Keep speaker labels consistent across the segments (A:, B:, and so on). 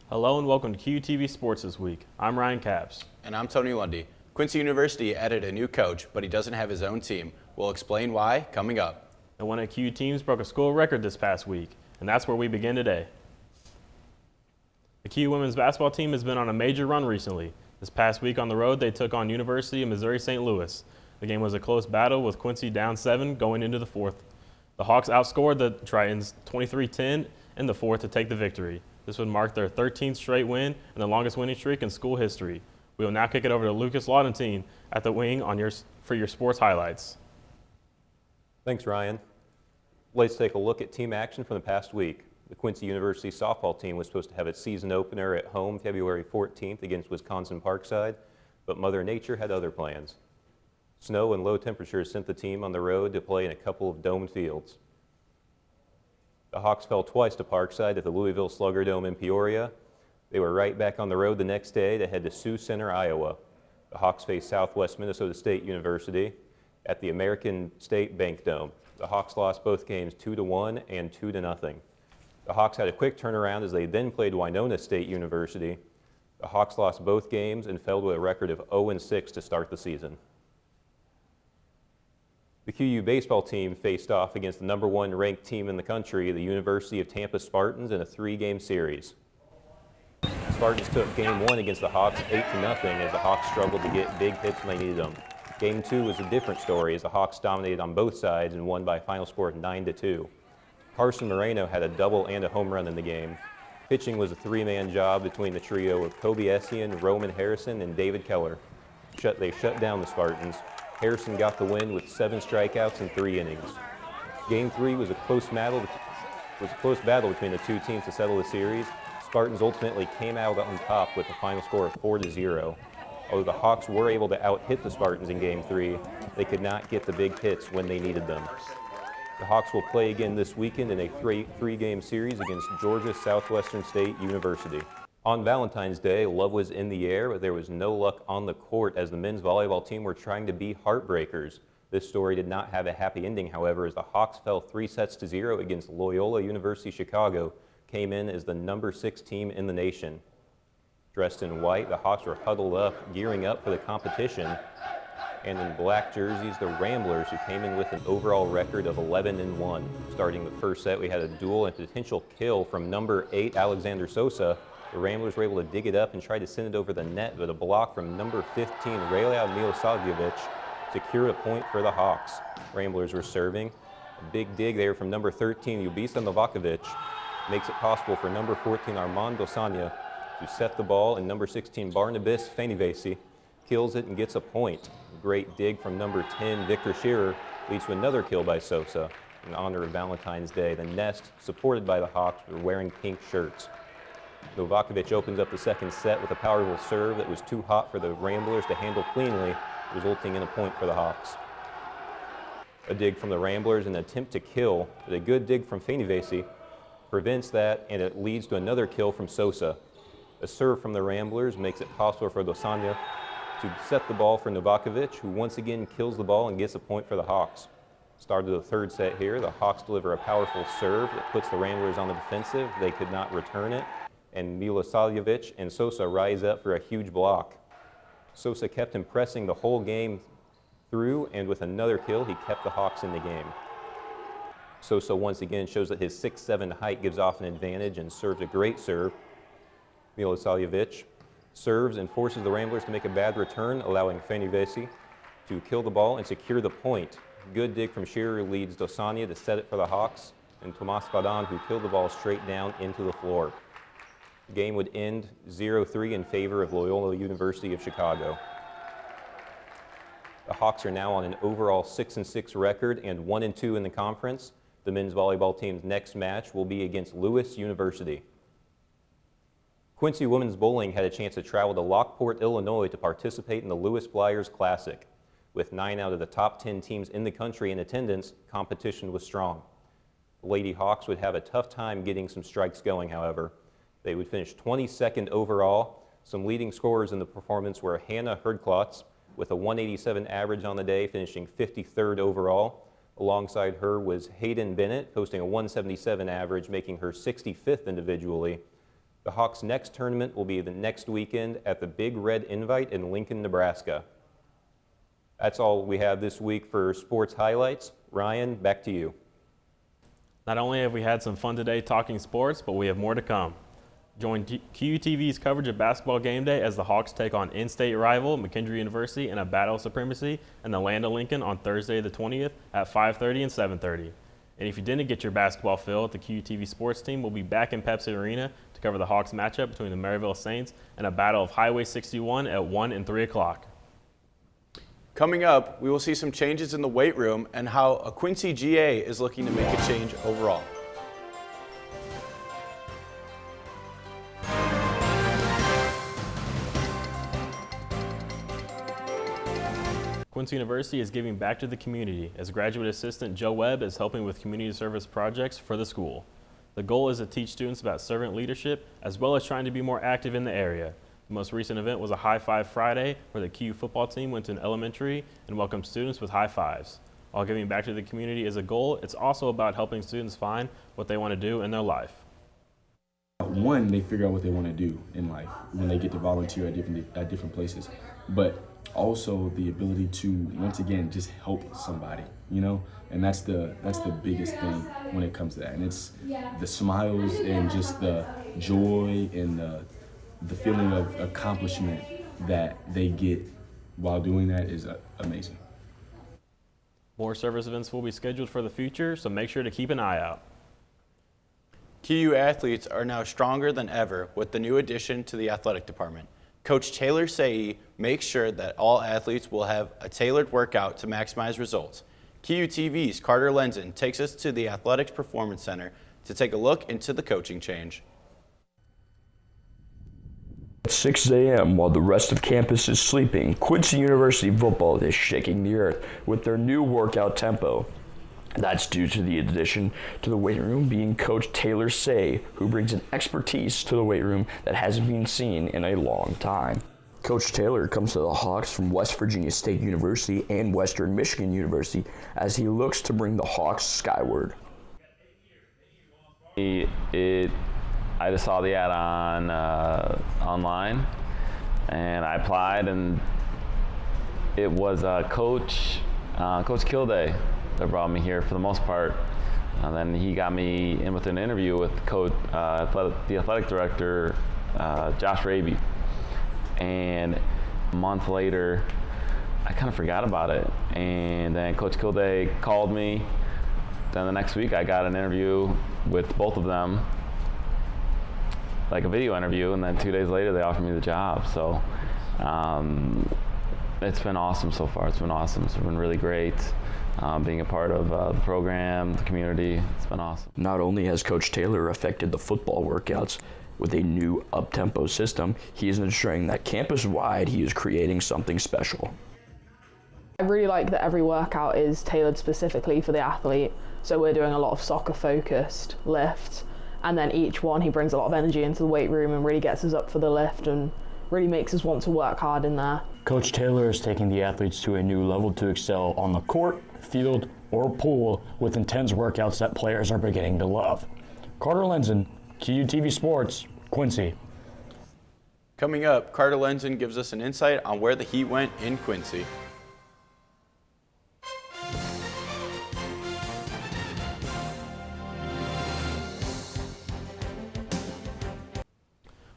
A: Hello and welcome to QUTV Sports this week. I'm Ryan Capps.
B: And I'm Tony Lundy. Quincy University added a new coach, but he doesn't have his own team. We'll explain why coming up.
A: And one of QU teams broke a school record this past week, and that's where we begin today. The QU women's basketball team has been on a major run recently. This past week on the road, they took on University of Missouri St. Louis. The game was a close battle with Quincy down 7 going into the fourth. The Hawks outscored the Tritons 23-10 in the fourth to take the victory. This would mark their 13th straight win and the longest winning streak in school history. We will now kick it over to Lucas Laudentine at the wing for your sports highlights.
C: Thanks, Ryan. Let's take a look at team action from the past week. The Quincy University softball team was supposed to have its season opener at home February 14th against Wisconsin Parkside, but Mother Nature had other plans. Snow and low temperatures sent the team on the road to play in a couple of domed fields. The Hawks fell twice to Parkside at the Louisville Slugger Dome in Peoria. They were right back on the road the next day to head to Sioux Center, Iowa. The Hawks faced Southwest Minnesota State University at the American State Bank Dome. The Hawks lost both games 2-1 and 2-0. The Hawks had a quick turnaround as they then played Winona State University. The Hawks lost both games and fell to a record of 0-6 to start the season. The QU baseball team faced off against the #1 ranked team in the country, the University of Tampa Spartans, in a 3-game series. The Spartans took Game 1 against the Hawks 8-0 as the Hawks struggled to get big hits when they needed them. Game 2 was a different story as the Hawks dominated on both sides and won by a final score of 9-2. Carson Moreno had a double and a home run in the game. Pitching was a 3-man job between the trio of Kobe Essian, Roman Harrison, and David Keller. They shut down the Spartans. Harrison got the win with 7 strikeouts in 3 innings. Game 3 was a close battle between the two teams to settle the series. Spartans ultimately came out on top with a final score of 4-0. Although the Hawks were able to out-hit the Spartans in Game 3, they could not get the big hits when they needed them. The Hawks will play again this weekend in a three-game series against Georgia Southwestern State University. On Valentine's Day, love was in the air, but there was no luck on the court as the men's volleyball team were trying to be heartbreakers. This story did not have a happy ending, however, as the Hawks fell 3-0 against Loyola University Chicago, came in as the #6 team in the nation. Dressed in white, the Hawks were huddled up, gearing up for the competition. And in black jerseys, the Ramblers, who came in with an overall record of 11-1. Starting the first set, we had a duel and potential kill from #8 Alexander Sosa. The Ramblers were able to dig it up and try to send it over the net, but a block from #15 Relja Milosavljevic secured a point for the Hawks. Ramblers were serving. A big dig there from #13 Ljubisa Novakovic makes it possible for #14 Armand Dosania to set the ball, and #16 Barnabas Fanivesi kills it and gets a point. Great dig from #10 Victor Shearer leads to another kill by Sosa. In honor of Valentine's Day, the Nest, supported by the Hawks, were wearing pink shirts. Novakovic opens up the second set with a powerful serve that was too hot for the Ramblers to handle cleanly, resulting in a point for the Hawks. A dig from the Ramblers, an attempt to kill, but a good dig from Fanivesi prevents that, and it leads to another kill from Sosa. A serve from the Ramblers makes it possible for Dosania to set the ball for Novakovic, who once again kills the ball and gets a point for the Hawks. Start of the third set here, the Hawks deliver a powerful serve that puts the Ramblers on the defensive. They could not return it, and Milosavljevic and Sosa rise up for a huge block. Sosa kept him pressing the whole game through, and with another kill, he kept the Hawks in the game. Sosa once again shows that his 6'7" height gives off an advantage and serves a great serve. Milosavljevic serves and forces the Ramblers to make a bad return, allowing Fanivesi to kill the ball and secure the point. Good dig from Shearer leads Dosania to set it for the Hawks, and Tomas Fadan, who killed the ball straight down into the floor. The game would end 0-3 in favor of Loyola University of Chicago. The Hawks are now on an overall 6-6 record and 1-2 in the conference. The men's volleyball team's next match will be against Lewis University. Quincy women's bowling had a chance to travel to Lockport, Illinois to participate in the Lewis Flyers Classic. With 9 out of the top 10 teams in the country in attendance, competition was strong. The Lady Hawks would have a tough time getting some strikes going, however. They would finish 22nd overall. Some leading scorers in the performance were Hannah Herdklotz with a 187 average on the day, finishing 53rd overall. Alongside her was Hayden Bennett, posting a 177 average, making her 65th individually. The Hawks' next tournament will be the next weekend at the Big Red Invite in Lincoln, Nebraska. That's all we have this week for sports highlights. Ryan, back to you.
A: Not only have we had some fun today talking sports, but we have more to come. Join QUTV's coverage of basketball game day as the Hawks take on in-state rival McKendree University in a battle of supremacy in the land of Lincoln on Thursday the 20th at 5:30 and 7:30. And if you didn't get your basketball fill, the QUTV sports team will be back in Pepsi Arena to cover the Hawks matchup between the Maryville Saints and a battle of Highway 61 at 1 and 3 o'clock.
B: Coming up, we will see some changes in the weight room and how a Quincy GA is looking to make a change overall.
A: Quincy University is giving back to the community as graduate assistant Joe Webb is helping with community service projects for the school. The goal is to teach students about servant leadership as well as trying to be more active in the area. The most recent event was a High Five Friday where the QU football team went to an elementary and welcomed students with high fives. While giving back to the community is a goal, it's also about helping students find what they want to do in their life.
D: One, they figure out what they want to do in life when they get to volunteer at different places, but also the ability to once again just help somebody, you know, and that's the biggest thing when it comes to that. And it's the smiles and just the joy and the feeling of accomplishment that they get while doing that is amazing.
A: More service events will be scheduled for the future, so make sure to keep an eye out.
B: QU athletes are now stronger than ever with the new addition to the athletic department. Coach Taylor Say makes sure that all athletes will have a tailored workout to maximize results. QUTV's Carter Lenzen takes us to the Athletics Performance Center to take a look into the coaching change.
E: At 6 a.m. while the rest of campus is sleeping, Quincy University football is shaking the earth with their new workout tempo. That's due to the addition to the weight room being Coach Taylor Say, who brings an expertise to the weight room that hasn't been seen in a long time. Coach Taylor comes to the Hawks from West Virginia State University and Western Michigan University as he looks to bring the Hawks skyward.
F: I just saw the ad on online, and I applied, and it was Coach Kilday that brought me here for the most part. And then he got me in with an interview with the athletic director, Josh Raby. And a month later, I kind of forgot about it. And then Coach Kilday called me. Then the next week, I got an interview with both of them, like a video interview, and then 2 days later, they offered me the job. So it's been awesome so far. It's been awesome. It's been really great. Being a part of the program, the community, it's been awesome.
E: Not only has Coach Taylor affected the football workouts with a new up-tempo system, he is ensuring that campus-wide he is creating something special.
G: I really like that every workout is tailored specifically for the athlete. So we're doing a lot of soccer-focused lifts, and then each one he brings a lot of energy into the weight room and really gets us up for the lift and really makes us want to work hard in there.
H: Coach Taylor is taking the athletes to a new level to excel on the court, field, or pool with intense workouts that players are beginning to love. Carter Lenzen, QUTV Sports, Quincy.
B: Coming up, Carter Lenzen gives us an insight on where the Heat went in Quincy.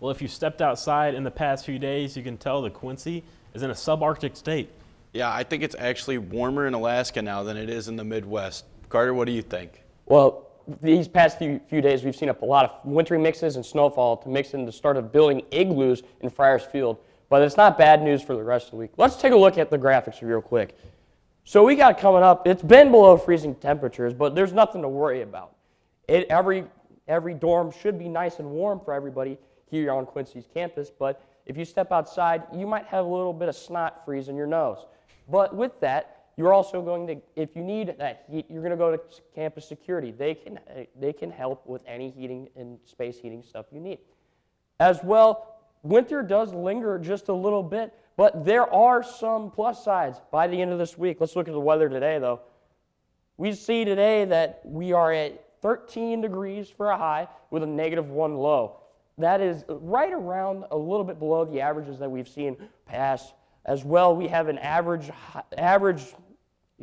A: Well, if you stepped outside in the past few days, you can tell that Quincy is in a subarctic state.
B: Yeah, I think it's actually warmer in Alaska now than it is in the Midwest. Carter, what do you think?
I: Well, these past few days, we've seen a lot of wintry mixes and snowfall to mix in the start of building igloos in Friars Field. But it's not bad news for the rest of the week. Let's take a look at the graphics real quick. So we got coming up, it's been below freezing temperatures, but there's nothing to worry about. Every dorm should be nice and warm for everybody here on Quincy's campus, but if you step outside, you might have a little bit of snot freeze in your nose. But with that, you're also going to, if you need that heat, you're going to go to campus security. They can help with any heating and space heating stuff you need. As well, winter does linger just a little bit, but there are some plus sides by the end of this week. Let's look at the weather today, though. We see today that we are at 13 degrees for a high with a -1 low. That is right around a little bit below the averages that we've seen past. As well, we have an average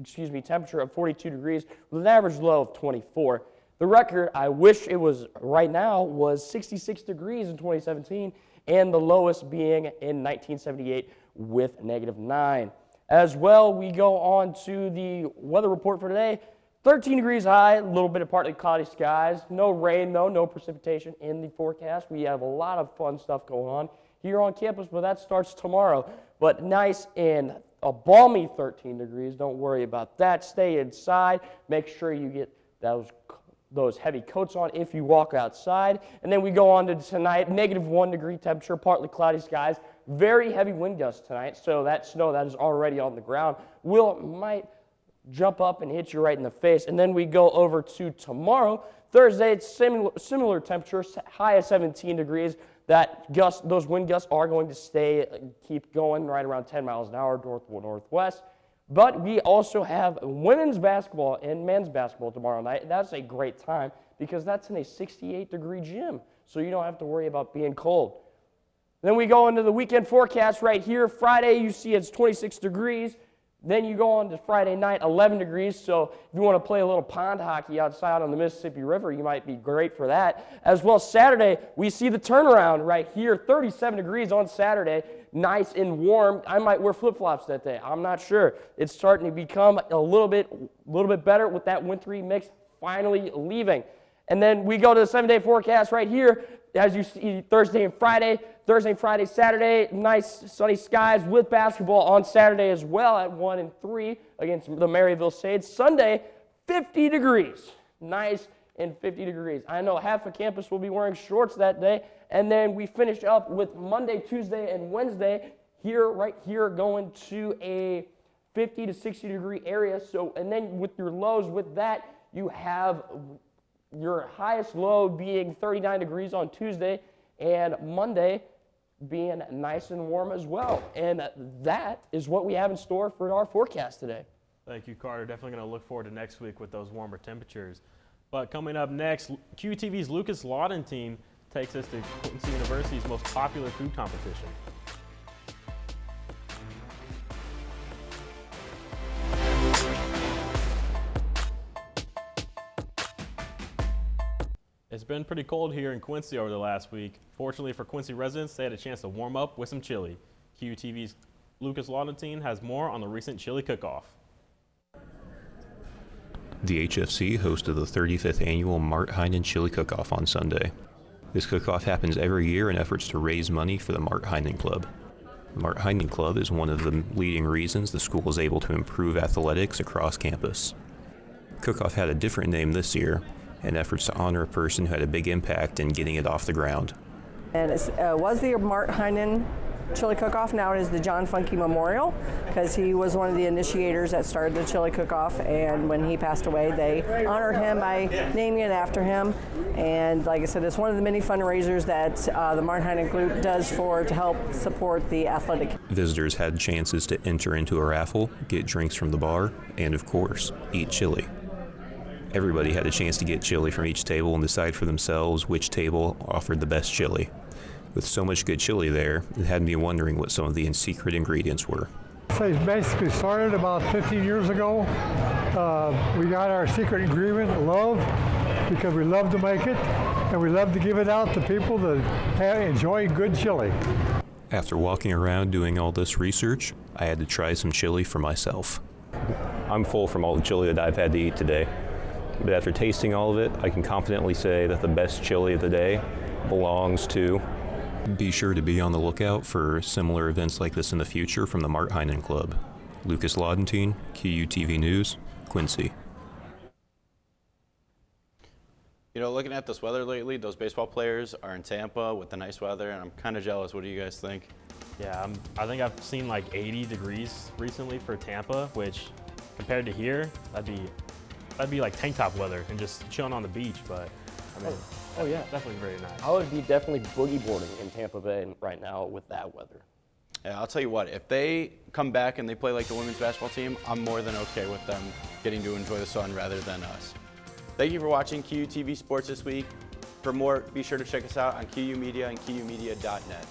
I: temperature of 42 degrees with an average low of 24. The record, I wish it was right now, was 66 degrees in 2017, and the lowest being in 1978 with -9. As well, we go on to the weather report for today. 13 degrees high, a little bit of partly cloudy skies. No rain, though, no precipitation in the forecast. We have a lot of fun stuff going on here on campus, but that starts tomorrow. But nice and a balmy 13 degrees. Don't worry about that. Stay inside. Make sure you get those heavy coats on if you walk outside. And then we go on to tonight, -1 degree temperature, partly cloudy skies. Very heavy wind gusts tonight, so that snow that is already on the ground might jump up and hit you right in the face. And then we go over to tomorrow, Thursday. It's similar temperatures, high of 17 degrees. Those wind gusts are going to keep going right around 10 miles an hour, northwest. But we also have women's basketball and men's basketball tomorrow night. That's a great time because that's in a 68-degree gym, so you don't have to worry about being cold. Then we go into the weekend forecast right here. Friday, you see it's 26 degrees. Then you go on to Friday night, 11 degrees. So if you want to play a little pond hockey outside on the Mississippi River, you might be great for that. As well, Saturday, we see the turnaround right here, 37 degrees on Saturday, nice and warm. I might wear flip-flops that day. I'm not sure. It's starting to become a little bit better with that wintry mix finally leaving. And then we go to the 7-day forecast right here. As you see, Thursday, Friday, Saturday, nice sunny skies with basketball on Saturday as well at 1 and 3 against the Maryville Sage. Sunday, 50 degrees. Nice and 50 degrees. I know half of campus will be wearing shorts that day. And then we finish up with Monday, Tuesday, and Wednesday right here going to a 50 to 60 degree area. So, and then with your lows with that, you have your highest low being 39 degrees on Tuesday and Monday being nice and warm as well. And that is what we have in store for our forecast today.
A: Thank you, Carter. Definitely going to look forward to next week with those warmer temperatures. But coming up next, QUTV's Lucas Lawton team takes us to Quincy University's most popular food competition. It's been pretty cold here in Quincy over the last week. Fortunately for Quincy residents, they had a chance to warm up with some chili. QUTV's Lucas Lawton team has more on the recent chili cook-off.
C: The HFC hosted the 35th annual Mart Heinen Chili Cook-Off on Sunday. This cook-off happens every year in efforts to raise money for the Mart Heinen Club. The Mart Heinen Club is one of the leading reasons the school is able to improve athletics across campus. Cook-Off had a different name this year, in efforts to honor a person who had a big impact in getting it off the ground.
J: And it was the Mart Heinen Chili Cook-Off. Now it is the John Funke Memorial, because he was one of the initiators that started the Chili Cook-Off, and when he passed away, they honored him by naming it after him. And like I said, it's one of the many fundraisers that the Mart Heinen group does to help support the athletic.
C: Visitors had chances to enter into a raffle, get drinks from the bar, and of course, eat chili. Everybody had a chance to get chili from each table and decide for themselves which table offered the best chili. With so much good chili there, it had me wondering what some of the secret ingredients were.
K: So it basically started about 15 years ago. We got our secret ingredient, love, because we love to make it, and we love to give it out to people that enjoy good chili.
C: After walking around doing all this research, I had to try some chili for myself. I'm full from all the chili that I've had to eat today. But after tasting all of it, I can confidently say that the best chili of the day belongs to. Be sure to be on the lookout for similar events like this in the future from the Mart Heinen Club. Lucas Lawton, QUTV News, Quincy.
B: You know, looking at this weather lately, those baseball players are in Tampa with the nice weather, and I'm kind of jealous. What do you guys think?
A: Yeah, I think I've seen like 80 degrees recently for Tampa, which compared to here, that'd be like tank top weather and just chilling on the beach. But I mean,
I: oh yeah,
A: definitely very nice.
I: I would be definitely boogie boarding in Tampa Bay right now with that weather.
B: Yeah, I'll tell you what, if they come back and they play like the women's basketball team, I'm more than okay with them getting to enjoy the sun rather than us. Thank you for watching QUTV Sports this week. For more, be sure to check us out on QU Media and QUmedia.net.